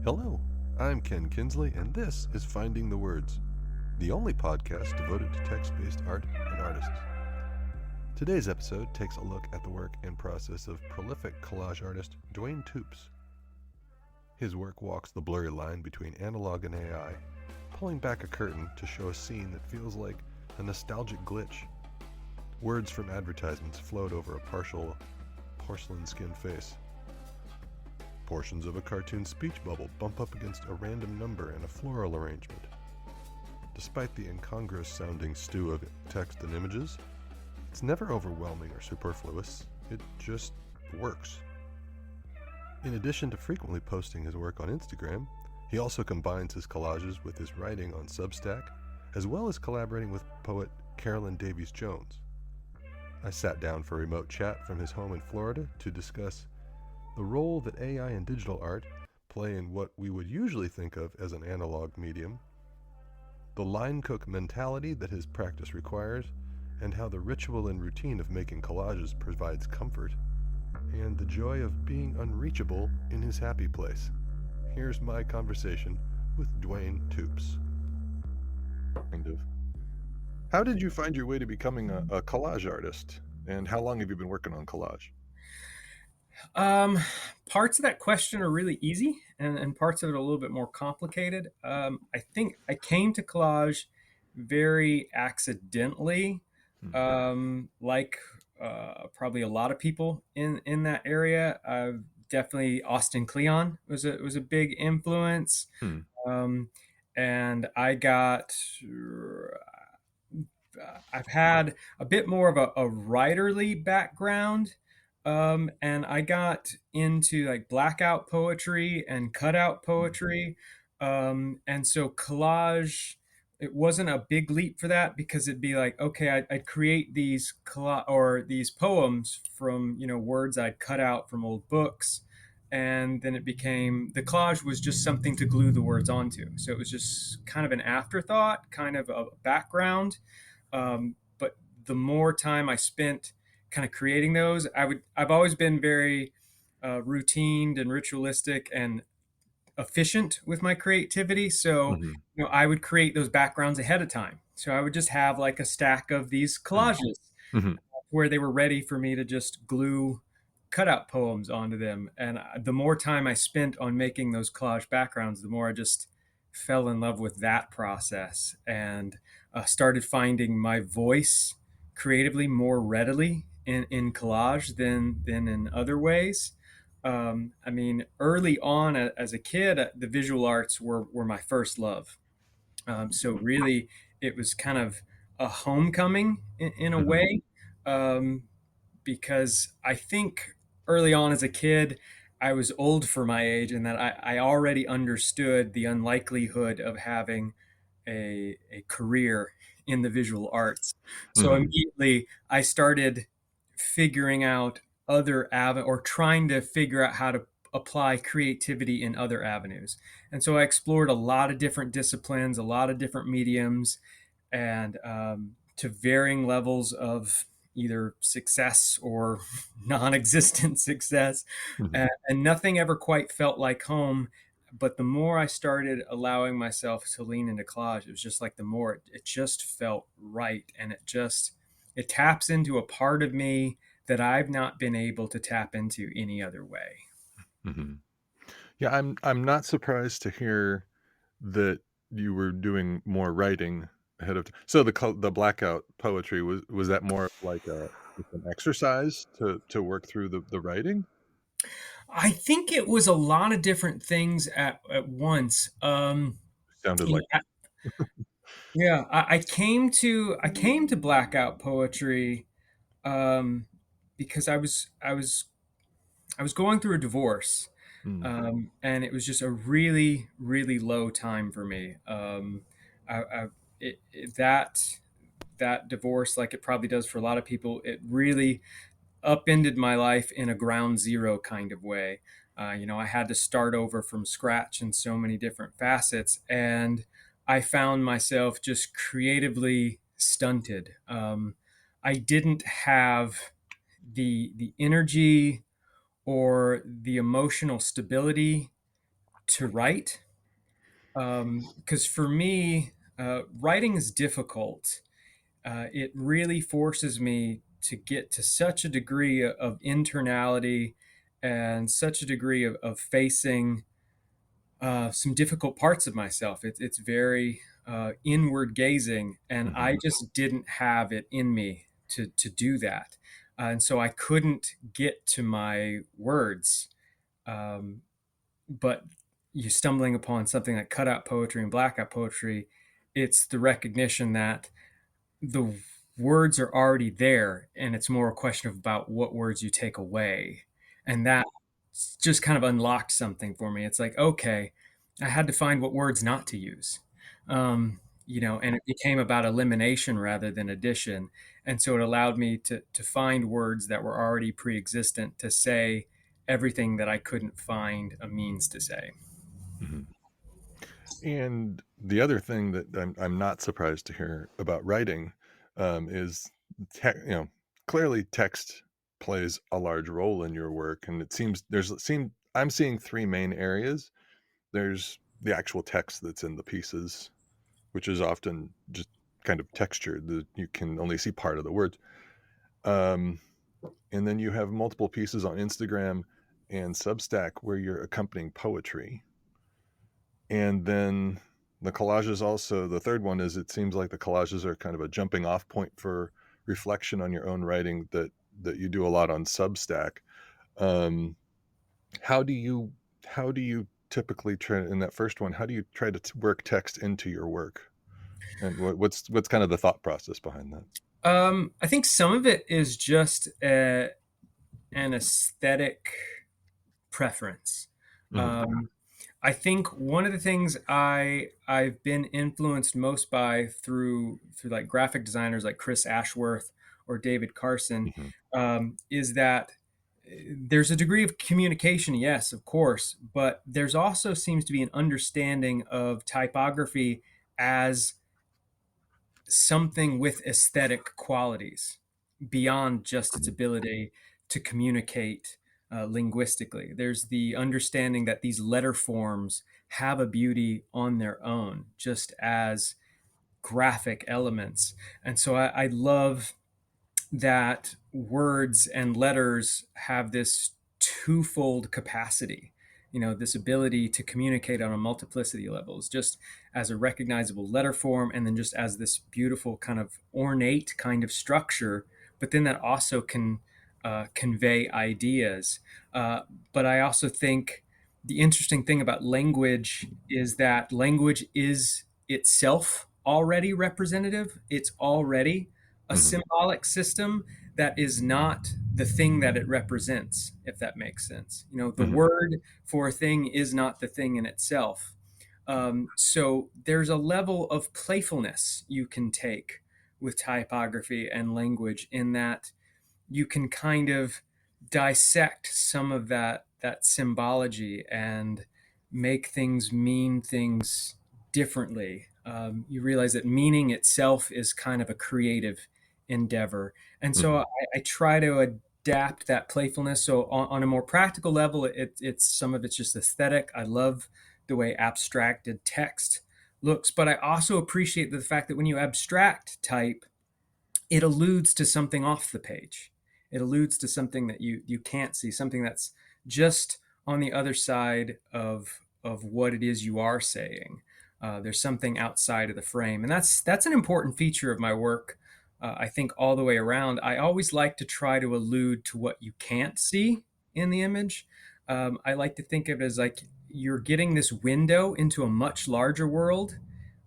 Hello, I'm Ken Kinsley, and this is Finding the Words, the only podcast devoted to text-based art and artists. Today's episode takes a look at the work and process of prolific collage artist Duane Toops. His work walks the blurry line between analog and AI, pulling back a curtain to show a scene that feels like a nostalgic glitch. Words from advertisements float over a partial porcelain-skinned face. Portions of a cartoon speech bubble bump up against a random number in a floral arrangement. Despite the incongruous-sounding stew of text and images, it's never overwhelming or superfluous. It just works. In addition to frequently posting his work on Instagram, he also combines his collages with his writing on Substack, as well as collaborating with poet Carolyn Davies Jones. I sat down for a remote chat from his home in Florida to discuss the role that AI and digital art play in what we would usually think of as an analog medium, the line cook mentality that his practice requires, and how the ritual and routine of making collages provides comfort, and the joy of being unreachable in his happy place. Here's my conversation with Duane Toops. How did you find your way to becoming a collage artist, and how long have you been working on collage? Parts of that question are really easy, and parts of it are a little bit more complicated. I think I came to collage very accidentally, like probably a lot of people in that area. Definitely Austin Kleon was a big influence, Hmm. um, and I've had a bit more of a writerly background. And I got into like blackout poetry and cutout poetry. And so collage, it wasn't a big leap for that because it'd be like, okay, I'd create these or these poems from, words I'd cut out from old books. And then it became the collage was just something to glue the words onto. So it was just kind of an afterthought, kind of a background. But the more time I spent kind of creating those, I've always been very routined and ritualistic and efficient with my creativity. So, Mm-hmm. I would create those backgrounds ahead of time. So I would just have like a stack of these collages Mm-hmm. where they were ready for me to just glue cutout poems onto them. And the more time I spent on making those collage backgrounds, the more I just fell in love with that process and started finding my voice creatively more readily in collage than in other ways. I mean, early on as a kid, the visual arts were my first love. So really, it was kind of a homecoming in a Mm-hmm. way, um, because I think early on as a kid, I was old for my age, and that I already understood the unlikelihood of having a career in the visual arts. So Mm-hmm. immediately, I started figuring out or trying to figure out how to apply creativity in other avenues. And so I explored a lot of different disciplines, a lot of different mediums, and to varying levels of either success or non-existent success. Mm-hmm. And nothing ever quite felt like home. But the more I started allowing myself to lean into collage, it was just like the more it just felt right. And it taps into a part of me that I've not been able to tap into any other way. Mm-hmm. Yeah, I'm not surprised to hear that you were doing more writing ahead of so the blackout poetry, was that more of like just an exercise to work through the writing? I think it was a lot of different things at once. Sounded You know, like yeah, I came to blackout poetry um, because I was going through a divorce, mm, and it was just a really really low time for me. I that divorce, like it probably does for a lot of people, it really upended my life in a ground zero kind of way. I had to start over from scratch in so many different facets, and I found myself just creatively stunted. I didn't have the energy or the emotional stability to write. Because for me, writing is difficult. It really forces me to get to such a degree of internality and such a degree of facing some difficult parts of myself. It's very inward gazing, and Hmm. I just didn't have it in me to do that. And so I couldn't get to my words. Um, but you stumbling upon something like cutout poetry and blackout poetry, it's the recognition that the words are already there, and it's more a question of about what words you take away. And that just kind of unlocked something for me. It's like, okay, I had to find what words not to use. And it became about elimination rather than addition. And so it allowed me to find words that were already pre-existent to say everything that I couldn't find a means to say. Hmm. And the other thing that I'm not surprised to hear about writing is, clearly text plays a large role in your work, and it seems I'm seeing three main areas. There's the actual text that's in the pieces, which is often just kind of textured. You can only see part of the words. Um, and then you have multiple pieces on Instagram and Substack where you're accompanying poetry. And then the collages also, the third one is, it seems like the collages are kind of a jumping off point for reflection on your own writing that you do a lot on Substack. Um, how do you how do you typically try in that first one? How do you try to work text into your work? And what's kind of the thought process behind that? I think some of it is just an aesthetic preference. Hmm. Um, I think one of the things I've been influenced most by through like graphic designers like Chris Ashworth or David Carson Hmm. is that there's a degree of communication, yes, of course, but there's also seems to be an understanding of typography as something with aesthetic qualities beyond just its ability to communicate linguistically. There's the understanding that these letter forms have a beauty on their own, just as graphic elements. And so I love that words and letters have this twofold capacity, this ability to communicate on a multiplicity of levels, just as a recognizable letter form, and then just as this beautiful kind of ornate kind of structure, but then that also can convey ideas. But I also think the interesting thing about language is that language is itself already representative. It's already a Hmm. symbolic system that is not the thing that it represents, if that makes sense. The Hmm. word for a thing is not the thing in itself. So there's a level of playfulness you can take with typography and language in that you can kind of dissect some of that symbology and make things mean things differently. You realize that meaning itself is kind of a creative endeavor, and so Hmm. I try to adapt that playfulness. So on a more practical level, it's some of it's just aesthetic. I love the way abstracted text looks, but I also appreciate the fact that when you abstract type, it alludes to something off the page. It alludes to something that you can't see, something that's just on the other side of what it is you are saying. There's something outside of the frame, and that's an important feature of my work. I think all the way around, I always like to try to allude to what you can't see in the image. I like to think of it as like you're getting this window into a much larger world,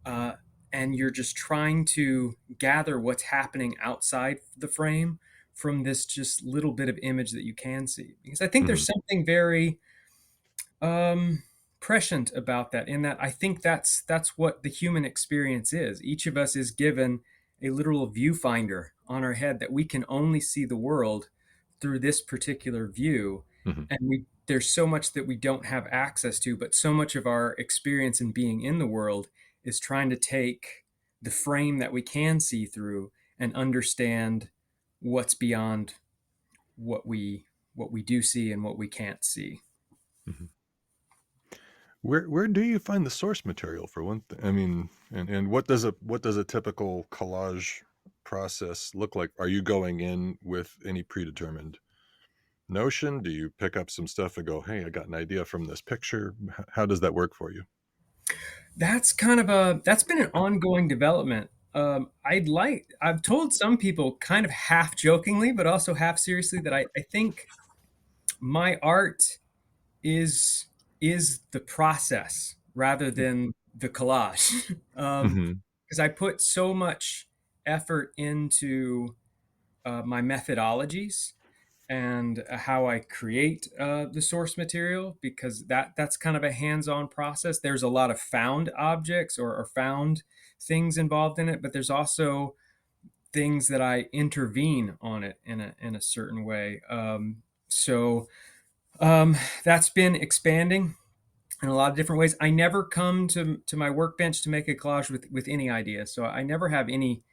uh, and you're just trying to gather what's happening outside the frame from this just little bit of image that you can see. Because I think Hmm. there's something very um, prescient about that. In that, I think that's what the human experience is. Each of us is given a literal viewfinder on our head that we can only see the world through this particular view, Hmm. and we there's so much that we don't have access to, but so much of our experience in being in the world is trying to take the frame that we can see through and understand what's beyond what we do see and what we can't see. Hmm. Where do you find the source material for one thing? I mean, and what does a typical collage process look like? Are you going in with any predetermined notion? Do you pick up some stuff and go, "Hey, I got an idea from this picture"? How does that work for you? That's been an ongoing development. I've told some people kind of half jokingly, but also half seriously that I think my art is is the process rather than the collage. Mhm. Because I put so much effort into my methodologies and how I create the source material, because that's kind of a hands-on process. There's a lot of found objects or found things involved in it, but there's also things that I intervene on it in a certain way. So that's been expanding in a lot of different ways. I never come to my workbench to make a collage with any idea. So I never have any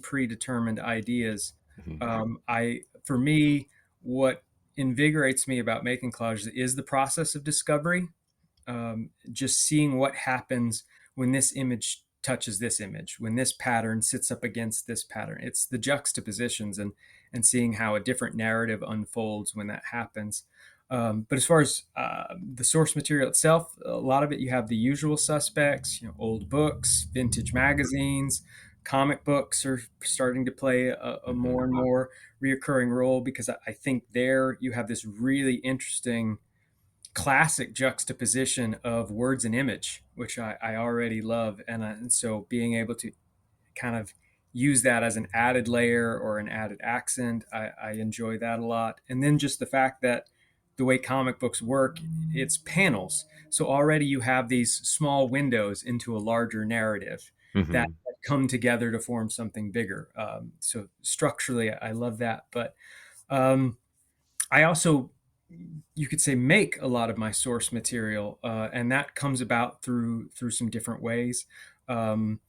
predetermined ideas. Mhm. I For me, what invigorates me about making collages is the process of discovery, just seeing what happens when this image touches this image, when this pattern sits up against this pattern. It's the juxtapositions and seeing how a different narrative unfolds when that happens. But as far as the source material itself, a lot of it you have the usual suspects, old books, vintage magazines, comic books are starting to play a Mhm. more and more reoccurring role, because I think there you have this really interesting classic juxtaposition of words and image, which I already love. And so being able to kind of use that as an added layer or an added accent, I enjoy that a lot. And then just the fact that the way comic books work, it's panels. So already you have these small windows into a larger narrative that Mhm. come together to form something bigger. So structurally, I love that. But um, I also, you could say, make a lot of my source material, and that comes about through some different ways. Um,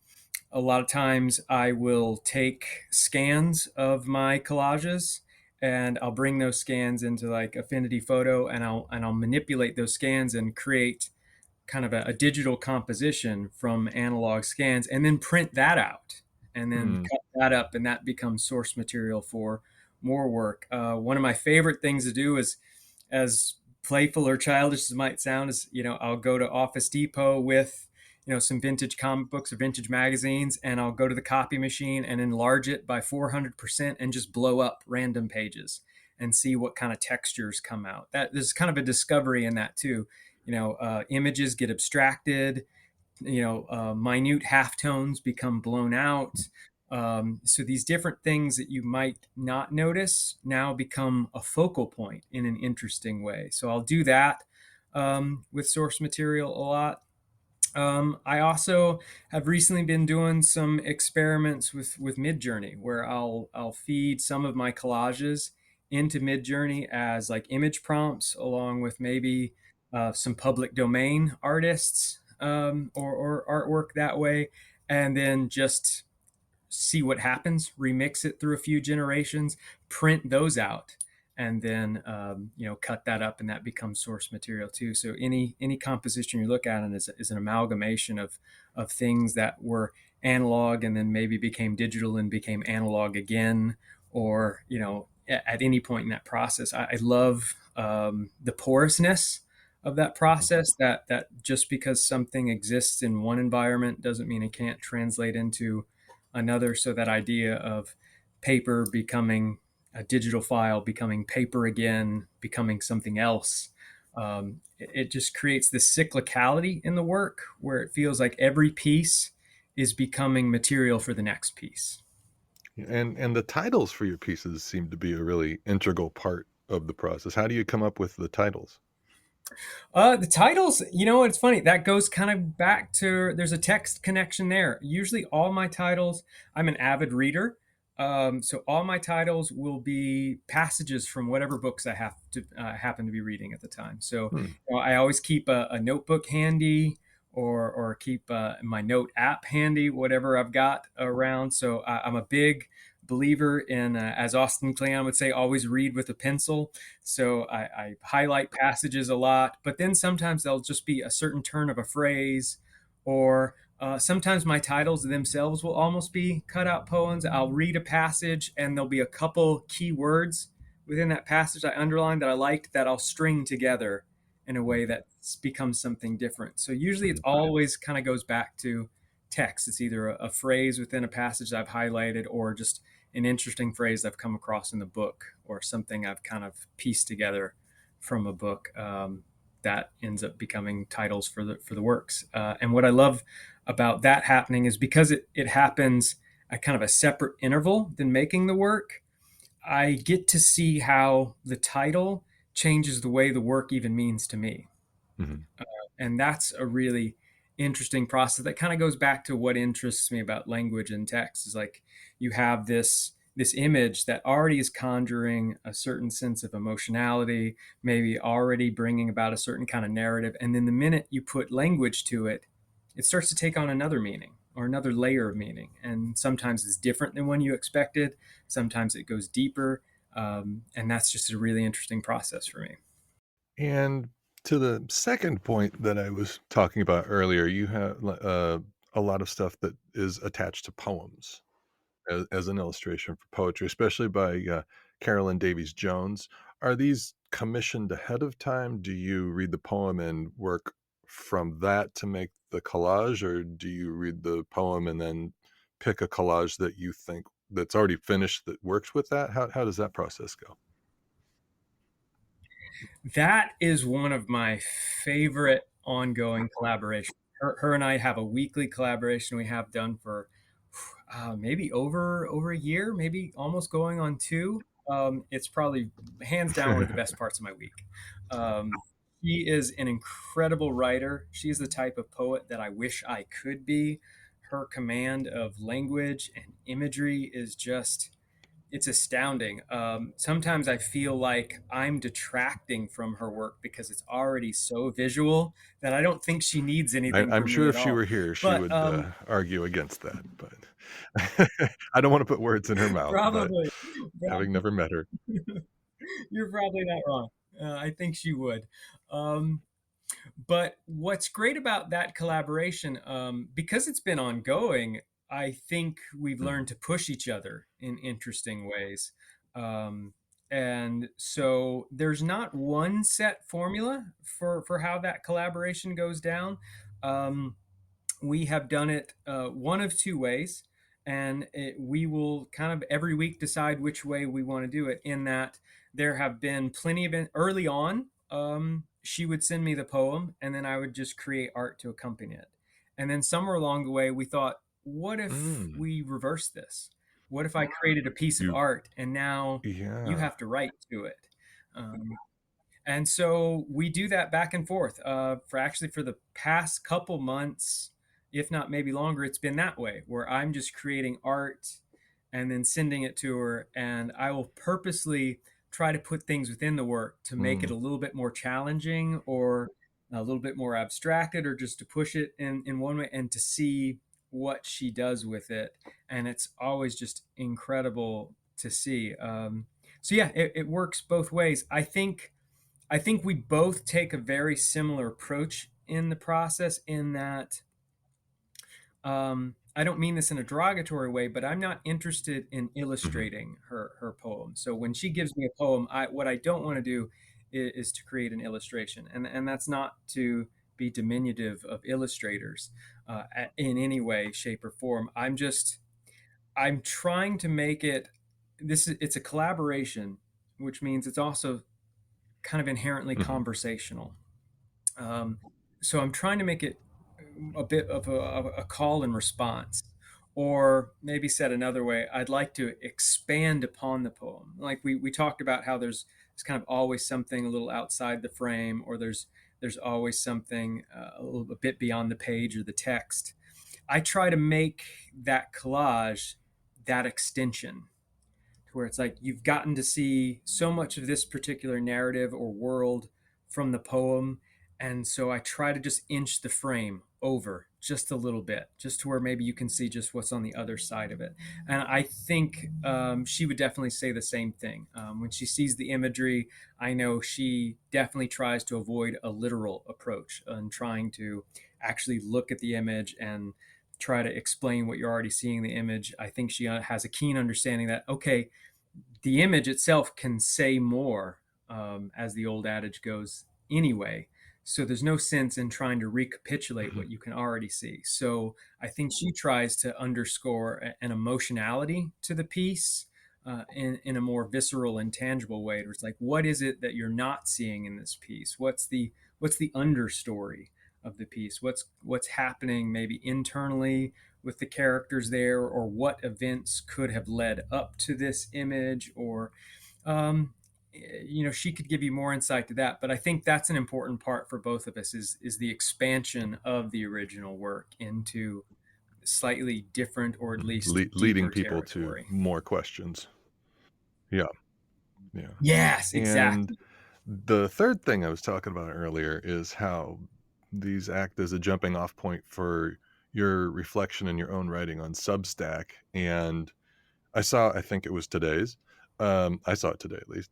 a lot of times, I will take scans of my collages, and I'll bring those scans into like Affinity Photo, and I'll manipulate those scans and create kind of a digital composition from analog scans, and then print that out and then Mm. cut that up, and that becomes source material for more work. One of my favorite things to do is, as playful or childish as it might sound, is I'll go to Office Depot with some vintage comic books or vintage magazines, and I'll go to the copy machine and enlarge it by 400% and just blow up random pages and see what kind of textures come out. That there's kind of a discovery in that too. Images get abstracted, minute halftones become blown out. So these different things that you might not notice now become a focal point in an interesting way. So I'll do that with source material a lot. I also have recently been doing some experiments with Midjourney, where I'll feed some of my collages into Midjourney as like image prompts, along with maybe some public domain artists, or artwork that way, and then just see what happens, remix it through a few generations, print those out, and then cut that up, and that becomes source material too. So any composition you look at is an amalgamation of things that were analog and then maybe became digital and became analog again, or at any point in that process. I love the porousness of that process. That just because something exists in one environment doesn't mean it can't translate into another. So that idea of paper becoming a digital file, becoming paper again, becoming something else, it just creates this cyclicality in the work where it feels like every piece is becoming material for the next piece. And the titles for your pieces seem to be a really integral part of the process. How do you come up with the titles? The titles, it's funny. That goes kind of back to, there's a text connection there. Usually, all my titles, I'm an avid reader. So all my titles will be passages from whatever books I have to happen to be reading at the time. So Hmm. I always keep a notebook handy, or keep my note app handy, whatever I've got around. So I'm a big believer in, as Austin Kleon would say, always read with a pencil. So I highlight passages a lot, but then sometimes there'll just be a certain turn of a phrase, or sometimes my titles themselves will almost be cut out poems. I'll read a passage and there'll be a couple key words within that passage I underlined that I liked that I'll string together in a way that becomes something different. So usually it's always kind of goes back to text. It's either a phrase within a passage I've highlighted or just an interesting phrase I've come across in the book or something I've kind of pieced together from a book that ends up becoming titles for the works. And what I love about that happening is because it happens at kind of a separate interval than making the work, I get to see how the title changes the way the work even means to me. Mhm. And that's a really interesting process that kind of goes back to what interests me about language and text is like you have this image that already is conjuring a certain sense of emotionality, maybe already bringing about a certain kind of narrative, and then the minute you put language to it, it starts to take on another meaning or another layer of meaning, and sometimes it's different than when you expected, sometimes it goes deeper, and that's just a really interesting process for me. And to the second point that I was talking about earlier, you have a lot of stuff that is attached to poems as an illustration for poetry, especially by Carolyn Davies Jones. Are these commissioned ahead of time? Do you read the poem and work from that to make the collage, or do you read the poem and then pick a collage that you think that's already finished that works with that? How does that process go? That is one of my favorite ongoing collaborations. Her and I have a weekly collaboration we have done for maybe over a year, maybe almost going on two. It's probably hands down one of the best parts of my week. Um, she is an incredible writer. She's the type of poet that I wish I could be. Her command of language and imagery is just it's astounding. Sometimes I feel like I'm detracting from her work because it's already so visual that I don't think she needs anything I'm from me sure at if she all. were here, she But would argue against that. But I don't want to put words in her mouth. But probably, having never met her, you're probably not wrong. I think she would. Um, But what's great about that collaboration, because it's been ongoing, I think we've Mhm. learned to push each other in interesting ways. Um, and so there's not one set formula for how that collaboration goes down. Um, we have done it one of two ways, and we will kind of every week decide which way we want to do it. In that, there have been plenty of early on. She would send me the poem, and then I would just create art to accompany it. And then somewhere along the way, we thought, what if Mm. we reverse this? What if I created a piece of You art, and now you Yeah. have to write to it? Um, and so we do that back and forth for the past couple months, if not maybe longer. It's been that way where I'm just creating art and then sending it to her, and I will purposely try to put things within the work to make it Mm. a little bit more challenging or a little bit more abstracted, or just to push it in one way and to see what she does with it. And it's always just incredible to see. So yeah, it works both ways. I think we both take a very similar approach in the process, in that I don't mean this in a derogatory way, but I'm not interested in Mhm. illustrating her poem. So when she gives me a poem, what I don't want to do is to create an illustration, and that's not to be diminutive of illustrators in any way, shape, or form. I'm trying to make it. It's a collaboration, which means it's also kind of inherently Mhm. conversational. Um, so I'm trying to make it a bit of a call and response. Or maybe said another way, I'd like to expand upon the poem. Like we talked about how there's kind of always something a little outside the frame, or there's always something a bit beyond the page or the text. I try to make that collage that extension, to where it's like you've gotten to see so much of this particular narrative or world from the poem. And so I try to just inch the frame over just a little bit, just to where maybe you can see just what's on the other side of it. And I think she would definitely say the same thing. When she sees the imagery, I know she definitely tries to avoid a literal approach and trying to actually look at the image and try to explain what you're already seeing in the image. I think she has a keen understanding that, okay, the image itself can say more, as the old adage goes, anyway. So there's no sense in trying to recapitulate Mhm. what you can already see. So I think she tries to underscore an emotionality to the piece, in a more visceral and tangible way. Where it's like, what is it that you're not seeing in this piece? What's the understory of the piece? What's happening maybe internally with the characters there, or what events could have led up to this image, or um, she could give you more insight to that. But I think that's an important part for both of us, is the expansion of the original work into slightly different, or at least Leading deeper people to territory. more questions. Yeah, yeah. Yes, And exactly. the third thing I was talking about earlier is how these act as a jumping off point for your reflection in your own writing on Substack. And I think it was today's, I saw it today at least,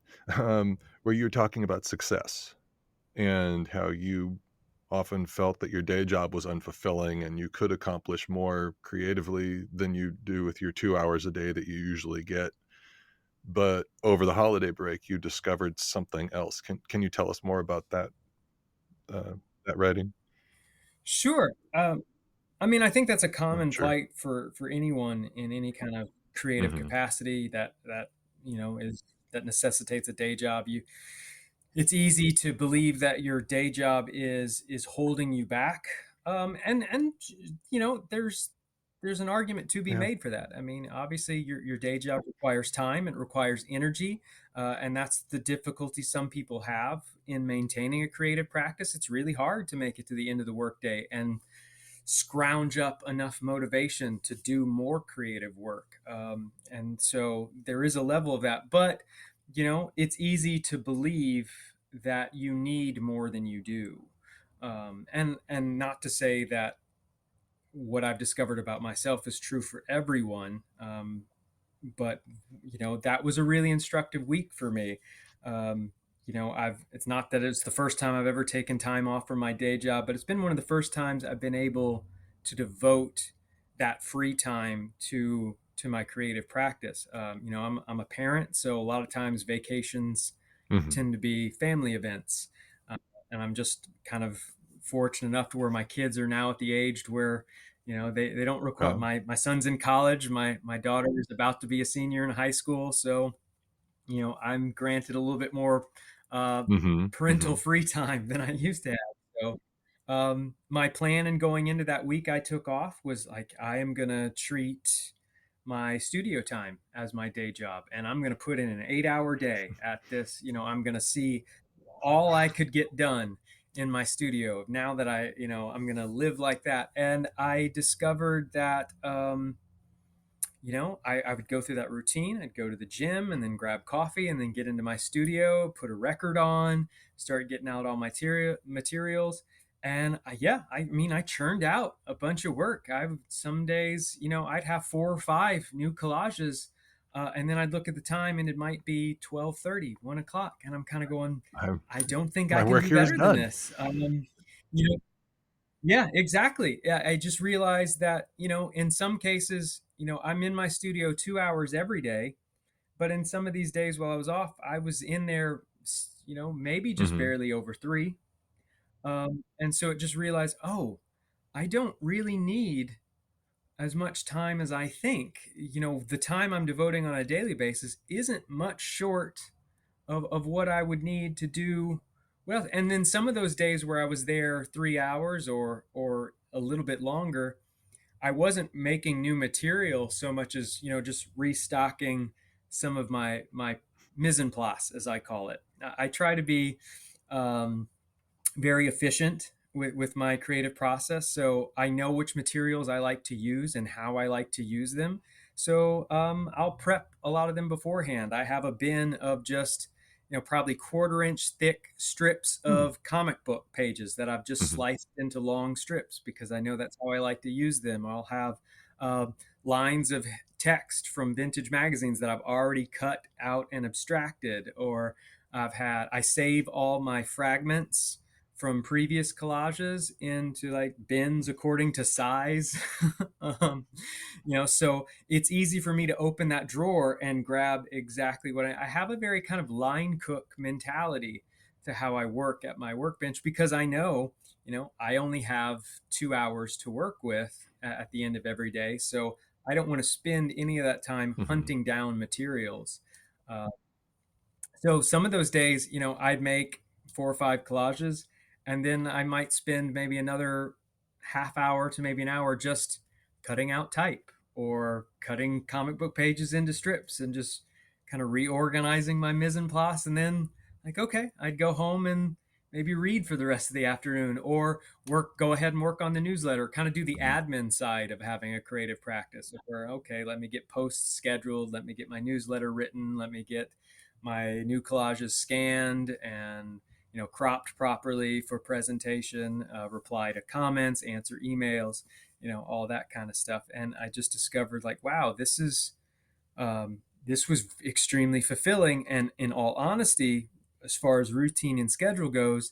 where you were talking about success and how you often felt that your day job was unfulfilling and you could accomplish more creatively than you do with your 2 hours a day that you usually get. But over the holiday break, you discovered something else. Can you tell us more about uh, that writing? Sure. I mean, I think that's a Oh, common sure. plight for anyone in any kind of creative Mhm. capacity that is that necessitates a day job. It's easy to believe that your day job is holding you back, and there's an argument to be Yeah. made for that. I mean, obviously your day job requires time, it requires energy, and that's the difficulty some people have in maintaining a creative practice. It's really hard to make it to the end of the workday and scrounge up enough motivation to do more creative work. And so there is a level of that, but it's easy to believe that you need more than you do. And not to say that what I've discovered about myself is true for everyone. But that was a really instructive week for me. I've it's not that it's the first time I've ever taken time off from my day job, but it's been one of the first times I've been able to devote that free time to my creative practice. I'm a parent, so a lot of times vacations Mhm. tend to be family events. Uh, and I'm just kind of fortunate enough to where my kids are now at the age to where, they don't require, Oh. my son's in college, my daughter is about to be a senior in high school. So, I'm granted a little bit more uh, Mhm. parental Mhm. free time than I used to have. So, my plan in going into that week I took off was like, I am going to treat my studio time as my day job, and I'm going to put in an 8-hour day at this. I'm going to see all I could get done in my studio now that I'm going to live like that. And I discovered that, I would go through that routine. I'd go to the gym and then grab coffee and then get into my studio, put a record on, start getting out all my materials. And yeah, I mean, I churned out a bunch of work. Some days, I'd have 4 or 5 new collages. And then I'd look at the time and it might be 12:30, 1 o'clock. And I'm kind of going, I'm I don't think I my can work do here is better than done. this. You know, yeah, exactly. Yeah, I just realized that, in some cases, I'm in my studio 2 hours every day, but in some of these days while I was off, I was in there, maybe just Mhm. barely over 3. And so it just realized, oh, I don't really need as much time as I think. The time I'm devoting on a daily basis isn't much short of what I would need to do well. And then some of those days where I was there 3 hours or a little bit longer, I wasn't making new material so much as just restocking some of my mise en place, as I call it. I try to be um, very efficient with my creative process. So I know which materials I like to use and how I like to use them. So I'll prep a lot of them beforehand. I have a bin of just probably quarter-inch thick strips Hmm. of comic book pages that I've just Hmm. sliced into long strips because I know that's how I like to use them. I'll have uh, lines of text from vintage magazines that I've already cut out and abstracted, or I save all my fragments from previous collages into like bins according to size. um, so it's easy for me to open that drawer and grab exactly what I have. A very kind of line cook mentality to how I work at my workbench because I know, I only have 2 hours to work with at the end of every day. So I don't want to spend any of that time Hmm. hunting down materials. Uh, so some of those days, I'd make 4 or 5 collages, and then I might spend maybe another half hour to maybe an hour just cutting out type or cutting comic book pages into strips and just kind of reorganizing my mise en place. And then, like, okay, I'd go home and maybe read for the rest of the afternoon or go ahead and work on the newsletter, kind of do the Hmm. admin side of having a creative practice where, okay, let me get posts scheduled, let me get my newsletter written, let me get my new collages scanned and cropped properly for presentation, reply to comments, answer emails, all that kind of stuff. And I just discovered, like, wow, this was extremely fulfilling. And in all honesty, as far as routine and schedule goes,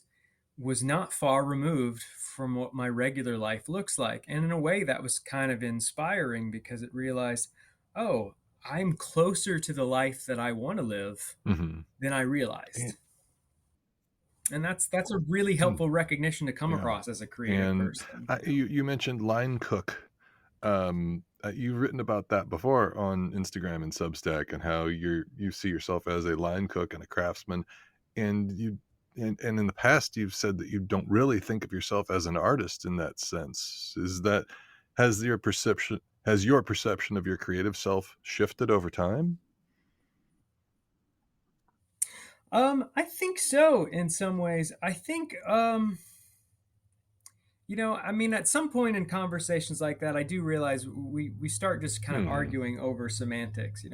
was not far removed from what my regular life looks like. And in a way, that was kind of inspiring because it realized, oh, I'm closer to the life that I want to live Hmm. than I And, realized. And that's a really mm, helpful recognition to come yeah. across as a creative And person. you mentioned line cook. You've written about that before on Instagram and Substack, and how you see yourself as a line cook and a craftsman, and in the past you've said that you don't really think of yourself as an artist in that sense. Is that has your perception of your creative self shifted over time? I think so in some ways. I think I mean, at some point in conversations like that, I do realize we start just kind of Hmm. arguing over semantics.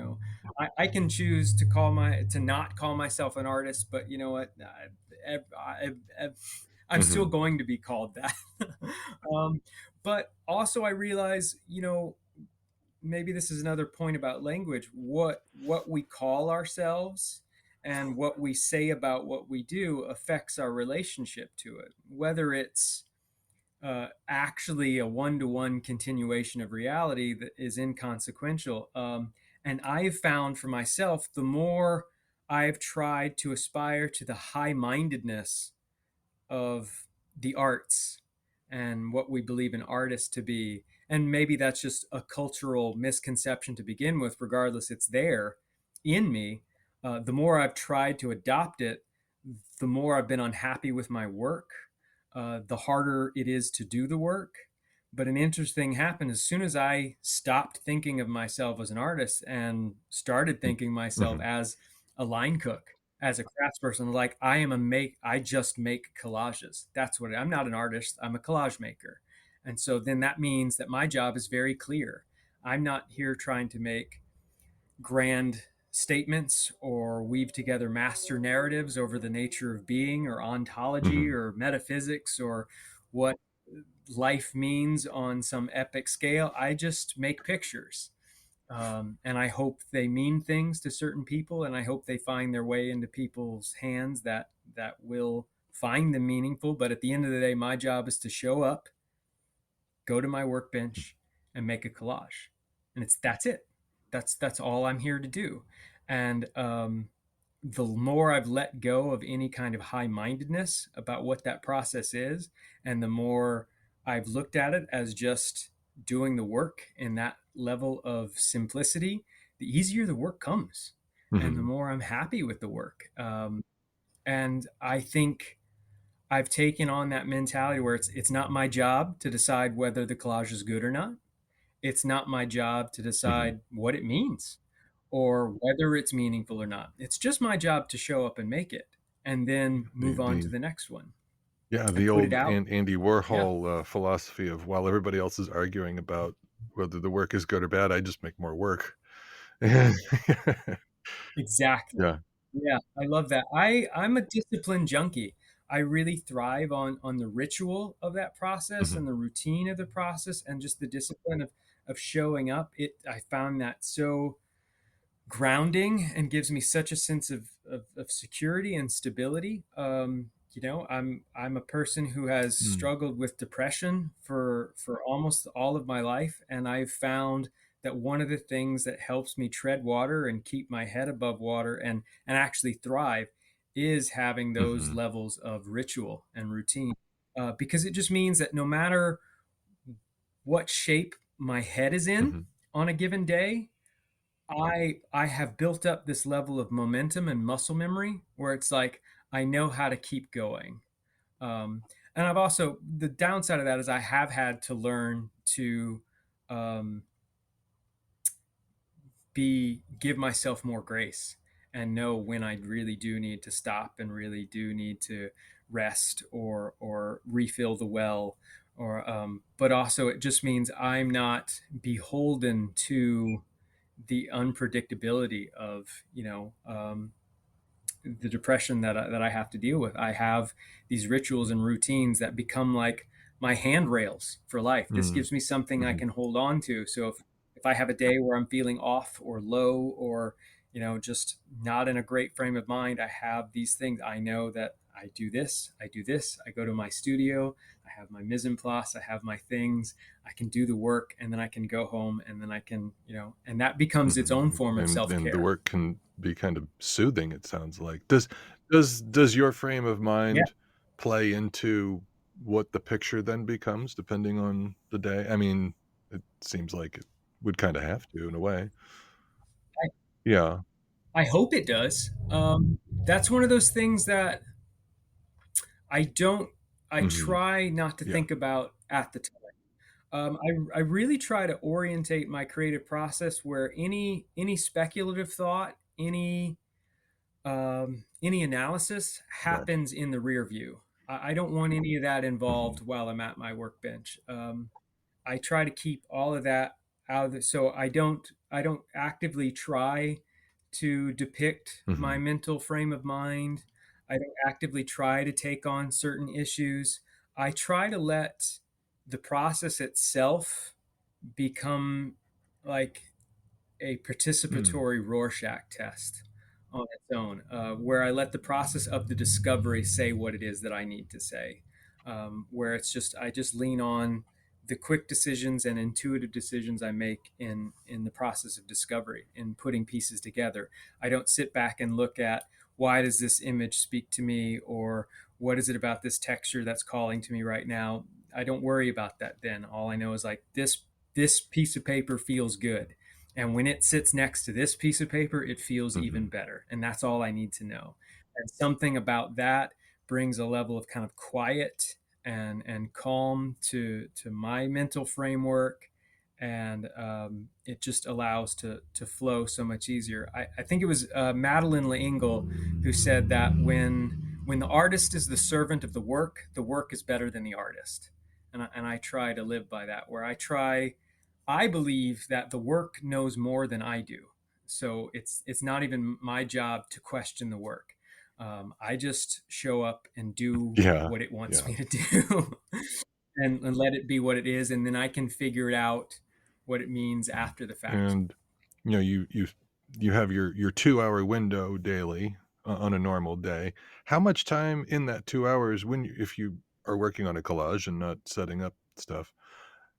I can choose to not call myself an artist, but you know what? I'm still Hmm. going to be called that. um, but also, I realize, maybe this is another point about language. What we call ourselves and what we say about what we do affects our relationship to it, whether it's actually a one-to-one continuation of reality that is inconsequential. And I've found for myself, the more I've tried to aspire to the high-mindedness of the arts and what we believe an artist to be, and maybe that's just a cultural misconception to begin with, regardless, it's there in me. The more I've tried to adopt it, the more I've been unhappy with my work, the harder it is to do the work. But an interesting happened as soon as I stopped thinking of myself as an artist and started thinking myself Hmm. as a line cook, as a craftsperson. Like, I just make collages. That's what I'm not an artist. I'm a collage maker. And so then that means that my job is very clear. I'm not here trying to make grand statements or weave together master narratives over the nature of being or ontology Hmm. or metaphysics or what life means on some epic scale. I just make pictures. And I hope they mean things to certain people, and I hope they find their way into people's hands that will find them meaningful. But at the end of the day, my job is to show up, go to my workbench, and make a collage, and that's it. That's all I'm here to do. And the more I've let go of any kind of high mindedness about what that process is, and the more I've looked at it as just doing the work in that level of simplicity, the easier the work comes, and the Hmm. more I'm happy with the work. And I think I've taken on that mentality where it's not my job to decide whether the collage is good or not. It's not my job to Hmm. decide what it means or whether it's meaningful or not. It's just my job to show up and make it and then The move on to the the next one Yeah, and the put it old out. Andy Yeah, Warhol philosophy of, while everybody else is arguing about whether the work is good or bad, I just make more work. Yeah. exactly. Yeah. Yeah, I love that. I'm a discipline junkie. I really thrive on the ritual of that process Hmm. and the routine of the process and just the discipline of showing up. I found that so grounding and gives me such a sense of security and stability. I'm a person who has Mm. struggled with depression for almost all of my life, and I've found that one of the things that helps me tread water and keep my head above water and actually thrive is having those Hmm. levels of ritual and routine. Because it just means that no matter what shape my head is in Hmm. on a given day, I have built up this level of momentum and muscle memory where it's like I know how to keep going. Um, and I've also the downside of that is I have had to learn to um, be give myself more grace and know when I really do need to stop and really do need to rest or refill the well or but also it just means I'm not beholden to the unpredictability of the depression that I have to deal with. I have these rituals and routines that become like my handrails for life. This Mm. gives me something I Hmm. can hold on to. So if I have a day where I'm feeling off or low or just not in a great frame of mind, I have these things. I know that I do this, I do this. I go to my studio, I have my mise en place, I have my things. I can do the work, and then I can go home, and then I can, and that becomes its own Hmm. form of self And the care. work can be kind of soothing, it sounds like. Does your frame of Yeah. mind play into what the picture then becomes depending on the day? I mean, it seems like it would kinda have to in a way. Yeah. I hope it does. That's one of those things that I don't. I Mhm. try not to Yeah. think about at the time. I really try to orientate my creative process where any speculative thought, any analysis Right. happens in the rear view. I don't want any of that Mhm. involved while I'm at my workbench. I try to keep all of that out of it. So I don't actively try to depict my Mhm. mental frame of mind. I don't actively try to take on certain issues. I try to let the process itself become like a Mm. participatory Rorschach test on its own, where I let the process of the discovery say what it is that I need to say. Where it's just I just lean on the quick decisions and intuitive decisions I make in the process of discovery, in putting pieces together. I don't sit back and look at why does this image speak to me or what is it about this texture that's calling to me right now. I don't worry about that then. All I know is like this piece of paper feels good, and when it sits next to this piece of paper, it feels even Mhm. better. And that's all I need to know. And something about that brings a level of kind of quiet and calm to my mental framework. And it just allows to flow so much easier. I think it was Madeline L'Engle who said that when the artist is the servant of the work is better than the artist. And I try to live by that, where I believe that the work knows more than I do. So it's not even my job to question the work. I just show up and do Yeah. what it wants Yeah. me to do and let it be what it is. And then I can figure it out what it means after the fact. And, you have your 2-hour window daily on a normal day. How much time in that 2 hours when you if you are working on a collage and not setting up stuff,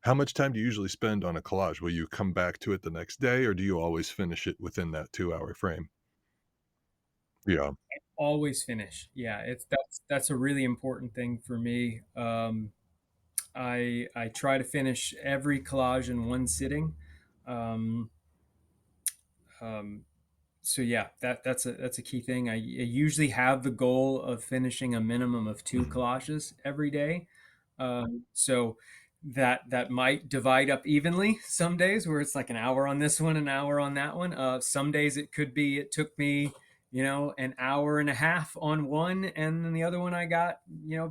how much time do you usually spend on a collage? Will you come back to it the next day, or do you always finish it within that 2-hour frame? Yeah. Always finish. Yeah, that's a really important thing for me. I try to finish every collage in one sitting. Um, um, so yeah, that's a key thing. I usually have the goal of finishing a minimum of two Mhm. collages every day. So that might divide up evenly some days where it's like an hour on this one, an hour on that one. Some days it could be it took me an hour and a half on one, and then the other one I got,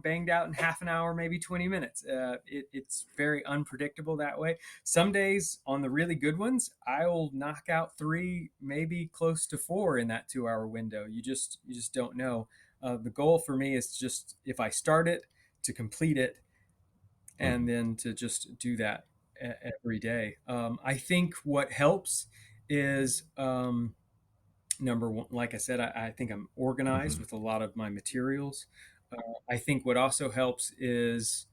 banged out in half an hour, maybe 20 minutes. It's very unpredictable that way. Some days on the really good ones, I'll knock out three, maybe close to four in that 2 hour window. You just don't know. The goal for me is just, if I start it, to complete it, Hmm. and then to just do that every day. I think what helps is, number one, like I said, I think I'm organized Hmm. with a lot of my materials. Uh, I think what also helps is,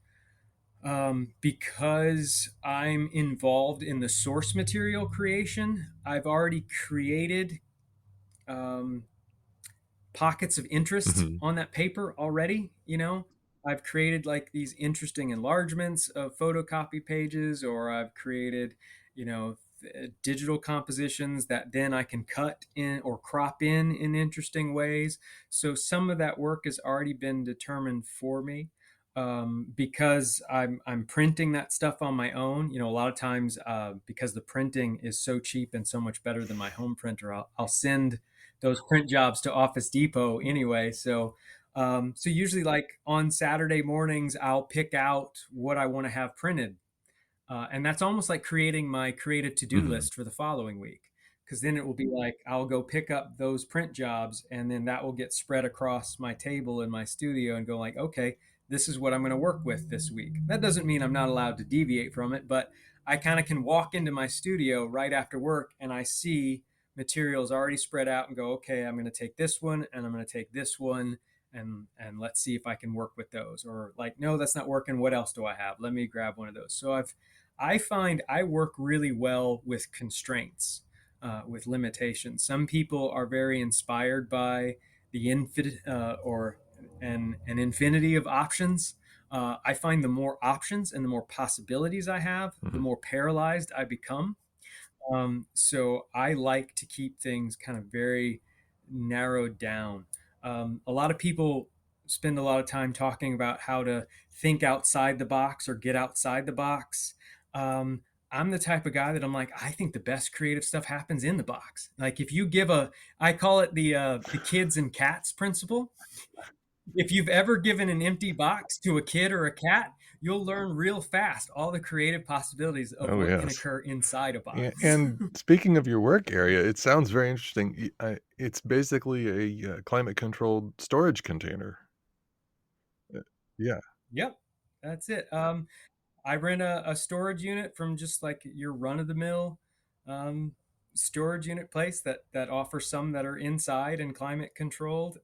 because I'm involved in the source material creation, I've already created um, pockets of interest Hmm. on that paper already. I've created like these interesting enlargements of photocopy pages, or I've created, digital compositions that then I can cut in or crop in interesting ways. So some of that work has already been determined for me. Because I'm printing that stuff on my own. A lot of times, because the printing is so cheap and so much better than my home printer, I'll send those print jobs to Office Depot anyway. So usually, like on Saturday mornings, I'll pick out what I want to have printed, and that's almost like creating my creative to-do Hmm. list for the following week. Because then it will be like I'll go pick up those print jobs, and then that will get spread across my table in my studio, and go like, okay, this is what I'm going to work with this week. That doesn't mean I'm not allowed to deviate from it, but I kind of can walk into my studio right after work, and I see materials already spread out, and go, okay, I'm going to take this one, and I'm going to take this one, and let's see if I can work with those. Or like, no, that's not working. What else do I have? Let me grab one of those. So I find I work really well with constraints, with limitations. Some people are very inspired by the infinite, or an infinity of options. I find the more options and the more possibilities I have, the Hmm. more paralyzed I become. So I like to keep things kind of very narrowed down. A lot of people spend a lot of time talking about how to think outside the box or get outside the box. Um, I'm the type of guy that I'm like, I think the best creative stuff happens in the box. Like if you give I call it the kids and cats principle. If you've ever given an empty box to a kid or a cat, you'll learn real fast all the creative possibilities of Oh, what can yes. occur inside a box. And speaking of your work area, it sounds very interesting. It's basically a climate controlled storage container. Uh, Yeah. Yep, that's it. I rent a storage unit from just like your run of the mill um, storage unit place that offers some that are inside and climate controlled.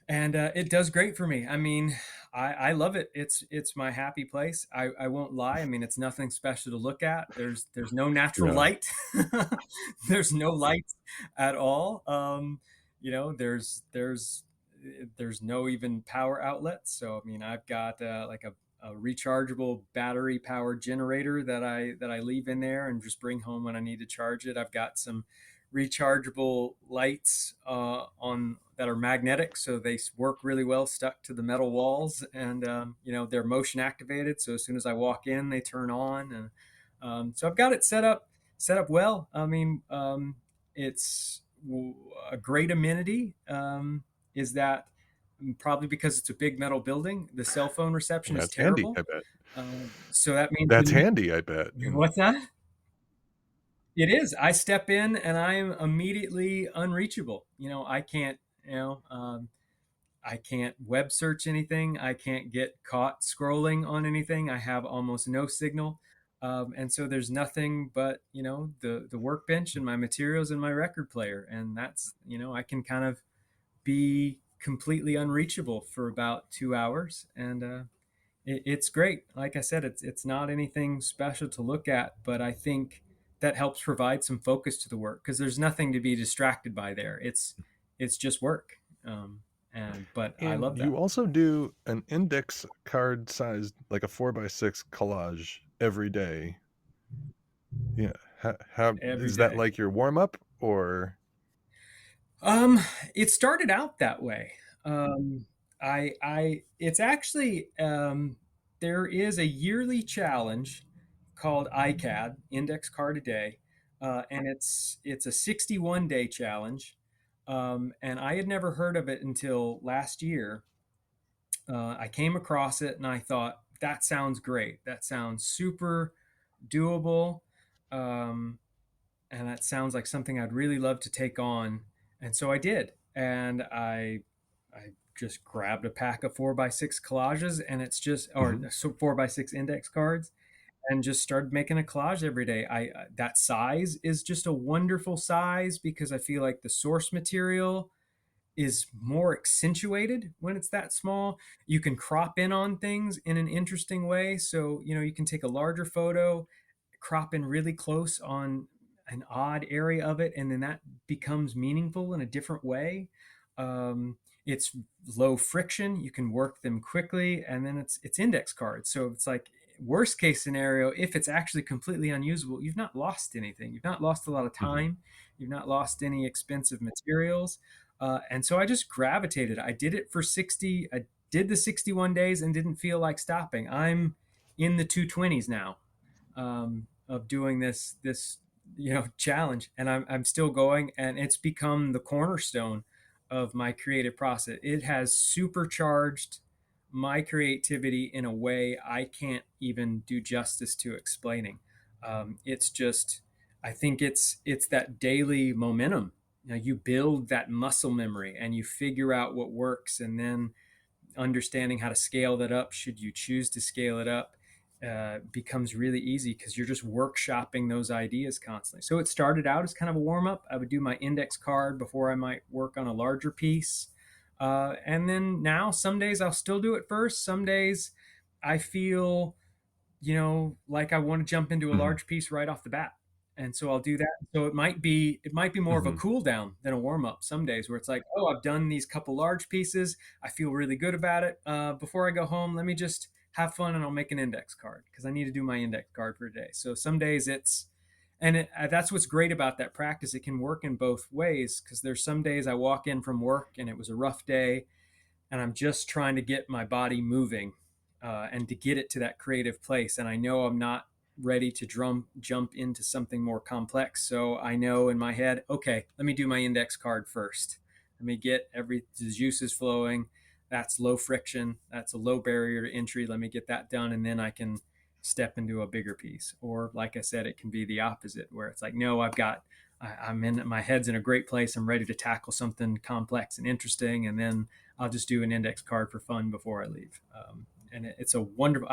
And it does great for me. I mean, I love it. It's my happy place. I won't lie. I mean, it's nothing special to look at. There's no natural Yeah. light. There's no light at all. There's no even power outlets. So I mean, I've got like a rechargeable battery powered generator that I leave in there and just bring home when I need to charge it. I've got some rechargeable lights on that are magnetic, so they work really well stuck to the metal walls, and they're motion activated. So as soon as I walk in, they turn on, and so I've got it set up well. I mean, it's a great amenity. Is that probably because it's a big metal building? The cell phone reception is That's handy, terrible, I bet. so that means That's handy, I bet. And what's that? It is. I step in and I am immediately unreachable. You know, um, I can't web search anything. I can't get caught scrolling on anything. I have almost no signal. And so there's nothing but, the workbench and my materials and my record player. And that's, I can kind of be completely unreachable for about 2 hours. And it's great. Like I said, it's not anything special to look at, but I think that helps provide some focus to the work because there's nothing to be distracted by there. It's just work, and but I and love you that also do an index card sized, like a 4x6 collage every day. Yeah. How every is that, day. like your warm up or? Um, it started out that way. It's actually, there is a yearly challenge called ICAD, Index Card a Day, and it's a 61 day challenge. And I had never heard of it until last year. I came across it and I thought, that sounds great. That sounds super doable. Um, and that sounds like something I'd really love to take on. And so I did. And I just grabbed a pack of 4x6 collages, and it's just, or Hmm. so 4x6 index cards, and just started making a collage every day. That size is just a wonderful size because I feel like the source material is more accentuated when it's that small. You can crop in on things in an interesting way. So, you can take a larger photo, crop in really close on an odd area of it, and then that becomes meaningful in a different way. It's low friction. You can work them quickly, and then it's index cards. So it's like worst case scenario, if it's actually completely unusable, you've not lost anything. You've not lost a lot of Hmm. time. You've not lost any expensive materials. And so I just gravitated. I did it for 60. I did the 61 days and didn't feel like stopping. I'm in the 220s now, of doing this challenge, and I'm still going, and it's become the cornerstone of my creative process. It has supercharged my creativity in a way I can't even do justice to explaining. It's just, I think it's that daily momentum. You build that muscle memory and you figure out what works, and then understanding how to scale that up, should you choose to scale it up, becomes really easy because you're just workshopping those ideas constantly. So it started out as kind of a warm up. I would do my index card before I might work on a larger piece. And then now, some days I'll still do it first. Some days I feel, like I want to jump into a Hmm. large piece right off the bat. And so I'll do that. So it might be more of a Hmm. cool down than a warm up some days, where it's like, oh, I've done these couple large pieces. I feel really good about it. Before I go home, let me just have fun, and I'll make an index card because I need to do my index card for a day. So some days that's what's great about that practice. It can work in both ways, because there's some days I walk in from work and it was a rough day, and I'm just trying to get my body moving, and to get it to that creative place. And I know I'm not ready to jump into something more complex. So I know in my head, okay, let me do my index card first. Let me get the juices flowing. That's low friction. That's a low barrier to entry. Let me get that done, and then I can step into a bigger piece. Or, like I said, it can be the opposite, where it's like, no, I'm in, my head's in a great place. I'm ready to tackle something complex and interesting, and then I'll just do an index card for fun before I leave. And it's a wonderful.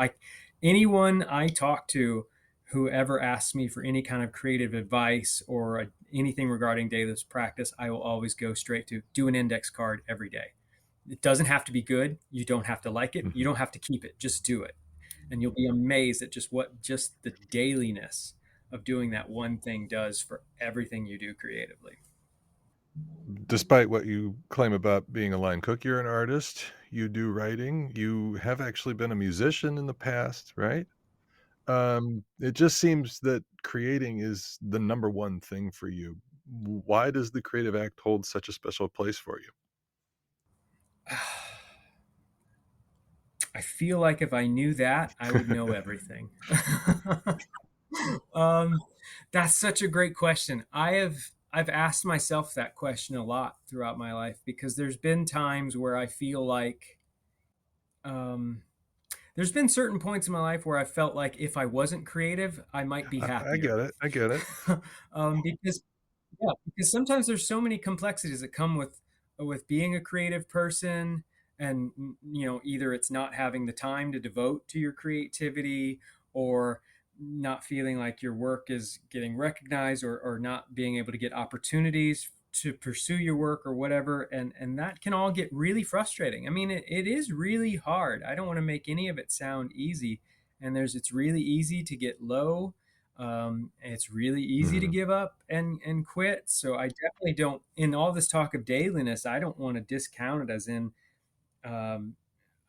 Anyone I talk to who ever asks me for any kind of creative advice or anything regarding daily practice, I will always go straight to do an index card every day. It doesn't have to be good. You don't have to like it. You Hmm. don't have to keep it. Just do it, and you'll be amazed at just the dailiness of doing that one thing does for everything you do creatively. Despite what you claim about being a line cook, you're an artist. You do writing. You have actually been a musician in the past, right? It just seems that creating is the number one thing for you. Why does the creative act hold such a special place for you? I feel like if I knew that, I would know everything. um, that's such a great question. I've asked myself that question a lot throughout my life, because there's been times where I feel like, um, there's been certain points in my life where I felt like if I wasn't creative, I might be I happier. get it. I get it. Because Yeah, because sometimes there's so many complexities that come with being a creative person, and either it's not having the time to devote to your creativity, or not feeling like your work is getting recognized, or not being able to get opportunities to pursue your work or whatever, and that can all get really frustrating. I mean, it is really hard. I don't want to make any of it sound easy, and it's really easy to get low. It's really easy to Mhm. give up and quit. So I definitely don't. In all this talk of dailiness, I don't want to discount it as in. Um,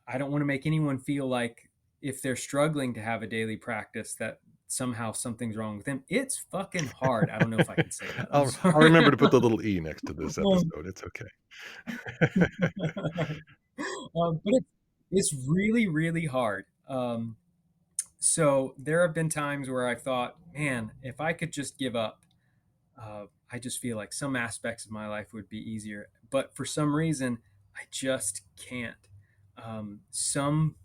I don't want to make anyone feel like if they're struggling to have a daily practice that somehow something's wrong with them. It's fucking hard. I don't know if I can say that. I'm I'll sorry. remember to put the little E next to this um, episode. It's okay. but it's really, really hard. So there have been times where I thought, man, if I could just give up, I just feel like some aspects of my life would be easier, but for some reason, I just can't. Some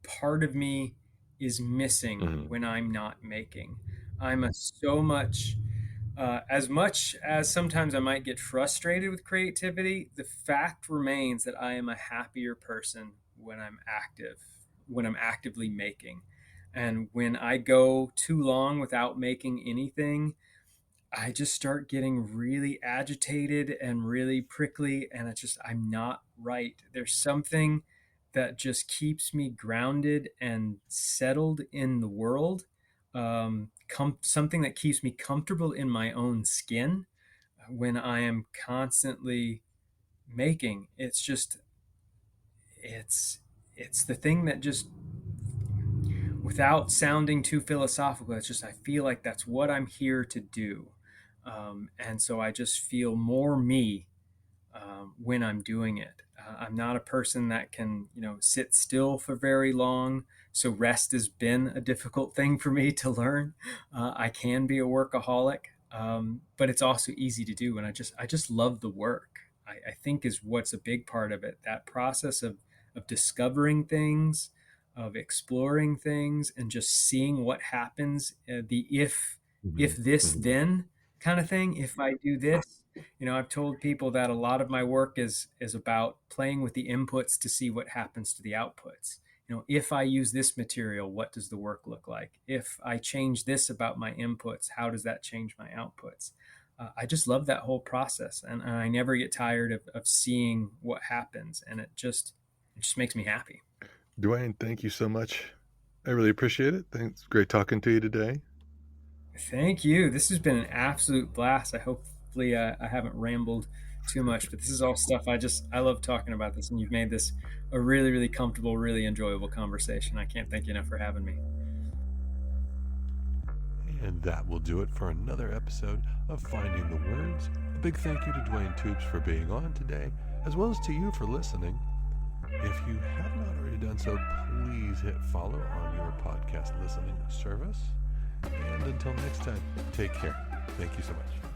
part of me is missing Hmm. when I'm not making. I'm a so as much as sometimes I might get frustrated with creativity, the fact remains that I am a happier person when I'm active, when I'm actively making. And when I go too long without making anything, I just start getting really agitated and really prickly, and I'm not right. There's something that just keeps me grounded and settled in the world. Something that keeps me comfortable in my own skin when I am constantly making. It's it's the thing that just, without sounding too philosophical, it's just I feel like that's what I'm here to do. And so I just feel more me when I'm doing it. I'm not a person that can, sit still for very long. So rest has been a difficult thing for me to learn. I can be a workaholic, but it's also easy to do, and I just love the work. I think is what's a big part of it. That process of discovering things, of exploring things, and just seeing what happens. The if Hmm. this Hmm. then kind of thing. If I do this, I've told people that a lot of my work is about playing with the inputs to see what happens to the outputs. If I use this material, what does the work look like? If I change this about my inputs, how does that change my outputs? I just love that whole process, and I never get tired of seeing what happens, and it just makes me happy. Duane, thank you so much. I really appreciate it. Thanks. Great talking to you today. Thank you. This has been an absolute blast. Hopefully I haven't rambled too much, but this is all stuff I love talking about this, and you've made this a really, really comfortable, really enjoyable conversation. I can't thank you enough for having me. And that will do it for another episode of Finding the Words. A big thank you to Duane Toops for being on today, as well as to you for listening. If you have not already done so, please hit follow on your podcast listening service. And until next time, take care. Thank you so much.